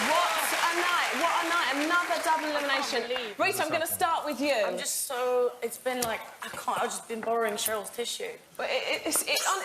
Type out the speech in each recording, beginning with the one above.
What a night, what a night. Another double elimination. Rita, I'm going to start with you. I'm just so... It's been like... I've just been borrowing Cheryl's tissue. But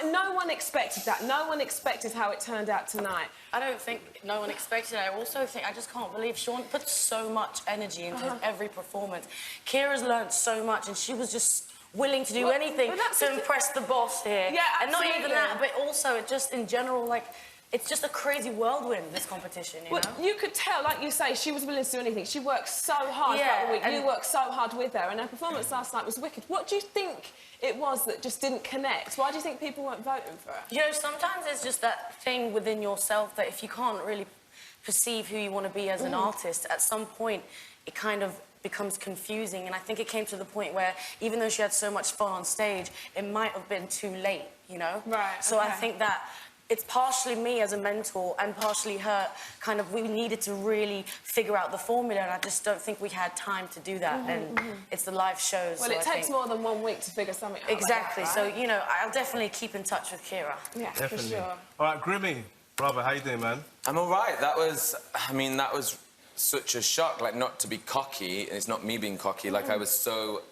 no one expected that. No one expected how it turned out tonight. I don't think no one expected it. I also think... I just can't believe Sean put so much energy into every performance. Kira's learnt so much, and she was just willing to do anything to impress the boss here. Yeah, absolutely. And not even that, but also just in general, like... It's just a crazy whirlwind, this competition, you know? You could tell, like you say, she was willing to do anything. She worked so hard throughout the week. You worked so hard with her, and her performance last night was wicked. What do you think it was that just didn't connect? Why do you think people weren't voting for her? You know, sometimes it's just that thing within yourself that if you can't really perceive who you want to be as an artist, at some point it kind of becomes confusing. And I think it came to the point where, even though she had so much fun on stage, it might have been too late, you know? Right, So I think that it's partially me as a mentor and partially her, kind of, we needed to really figure out the formula, and I just don't think we had time to do that, and it's the live shows. Well, it takes more than 1 week to figure something out. Exactly, like that, right? So, you know, I'll definitely keep in touch with Kira. Yeah, definitely. for sure. All right, Grimmy, brother, how you doing, man? I'm all right. That was, I mean, that was such a shock, like, not to be cocky, it's not me being cocky, like, I was so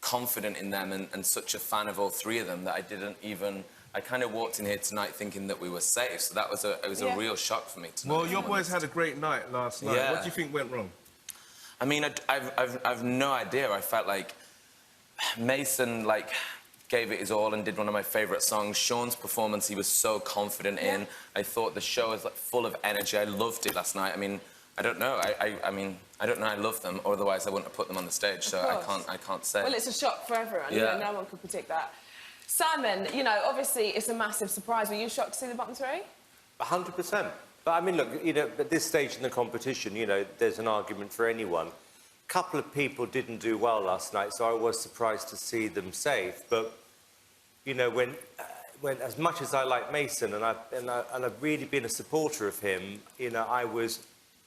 confident in them and such a fan of all three of them that I didn't even... I kind of walked in here tonight thinking that we were safe, so that was a real shock for me tonight. Well, your boys had a great night last night. Yeah. What do you think went wrong? I mean, I've no idea. I felt like Mason, like, gave it his all and did one of my favourite songs. Sean's performance, he was so confident in. I thought the show was, like, full of energy. I loved it last night. I mean, I don't know. I mean, I don't know. I love them, or otherwise I wouldn't have put them on the stage. So I can't say. Well, it's a shock for everyone. Yeah. You know, no one could predict that. Simon, you know, obviously it's a massive surprise. Were you shocked to see the bottom three? 100%. But, I mean, look, you know, at this stage in the competition, you know, there's an argument for anyone. A couple of people didn't do well last night, so I was surprised to see them safe. But, you know, when as much as I like Mason, and I've really been a supporter of him, you know, I was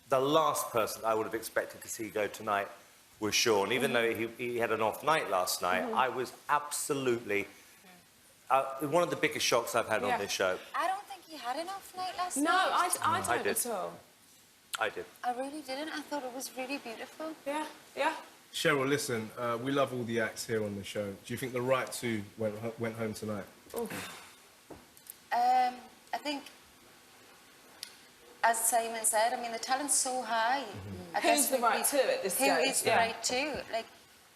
the last person I would have expected to see go tonight was Sean. Even though he had an off night last night, I was absolutely... one of the biggest shocks I've had on this show. I don't think he had an off night last night. No, I don't at all. I did. I really didn't. I thought it was really beautiful. Yeah, yeah. Cheryl, listen, we love all the acts here on the show. Do you think the right two went home tonight? I think, as Simon said, I mean, the talent's so high. Who's the right two at this stage? Who is the right two? Like,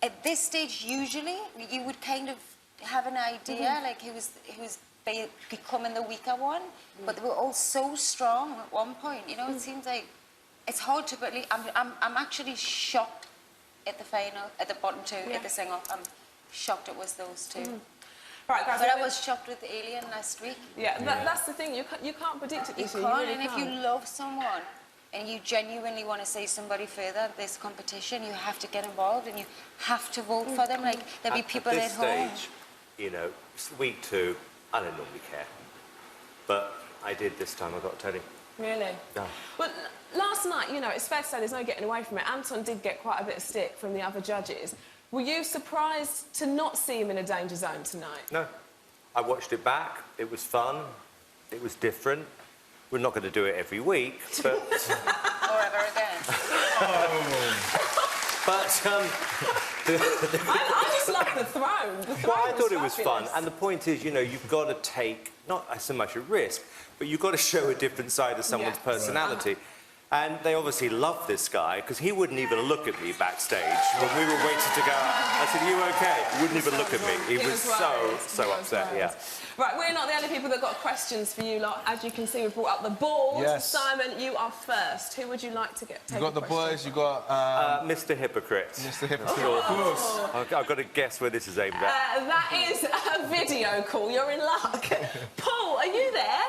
at this stage, usually, you would kind of have an idea, like who was becoming the weaker one, but they were all so strong at one point. You know, it seems like it's hard to believe. I'm actually shocked at the final, at the bottom two, at the sing-off. I'm shocked it was those two. Right, guys, but I was shocked with Alien last week. Yeah, that's the thing. You can't predict it. You can't, really and if you love someone and you genuinely want to see somebody further this competition, you have to get involved and you have to vote for them. Like there'll be people at home. Stage, you know, week two, I don't normally care. But I did this time, I've got to tell you. Really? No. Well, last night, you know, it's fair to say there's no getting away from it. Anton did get quite a bit of stick from the other judges. Were you surprised to not see him in a danger zone tonight? No. I watched it back. It was fun. It was different. We're not going to do it every week, but... or ever again. But, I just love the throne. Well, I thought it was fun. And the point is, you know, you've got to take, not so much a risk, but you've got to show a different side of someone's personality. And they obviously love this guy, because he wouldn't even look at me backstage when we were waiting to go out. I said, "Are you OK?" He wouldn't even look at me. He was so upset, yeah. Right, we're not the only people that got questions for you lot. As you can see, we've brought up the board. Yes. Simon, you are first. Who would you like to take You got the boys, you got... Mr. Hypocrite. Mr. Hypocrite, of course. I've got to guess where this is aimed at. That is a video call. You're in luck. Paul, are you there?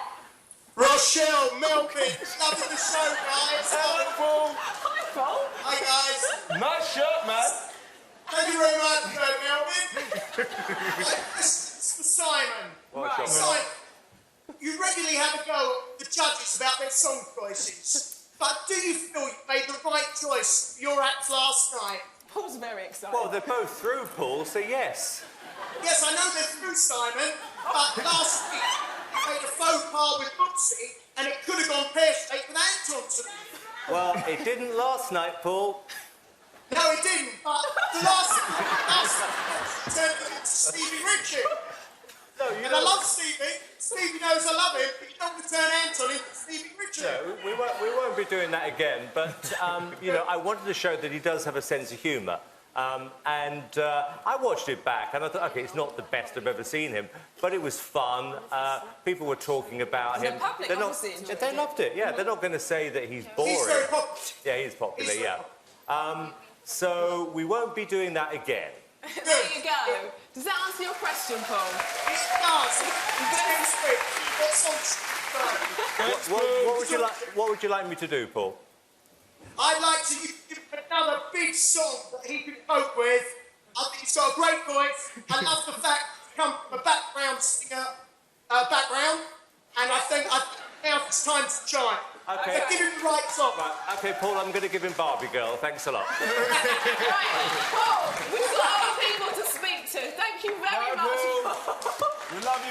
Rochelle, Melvin, loving the show, guys. Hello, Paul. Hi, Paul. Hi, guys. Nice shirt, man. Thank you very much, Melvin. It's for Simon. Right. Simon, you regularly have a go at the judges about their song choices. But do you feel you made the right choice for your act last night? Paul's very excited. Well, they're both through, Paul, so yes. Yes, I know they're through, Simon, but last week you made a faux pas with Bootsy and it could have gone pear-shaped with Anton tonight. Well, it didn't last night, Paul. No, it didn't, but the last turned into Stevie Richard. No, And I love Stevie. Stevie knows I love him, but you don't want to turn Anton into Stevie Richard. No, we won't be doing that again. But, you know, I wanted to show that he does have a sense of humour. I watched it back and I thought, OK, it's not the best I've ever seen him, but it was fun. People were talking about him. The public obviously enjoyed they it. loved it, yeah. They're not going to say that he's boring. He's very popular. Yeah, he's popular, yeah. So we won't be doing that again. There you go. Does that answer your question, Paul? It does. It's very sweet. What would you like me to do, Paul? I'd like to give him another big song that he can cope with. I think he's got a great voice. I love the fact he's come from a background singer background, and I think now it's time to shine. Okay. So give him the right song. Right, OK, Paul, I'm going to give him Barbie Girl. Thanks a lot. Right, Paul, we've got other people to speak to. Thank you very much. We love you,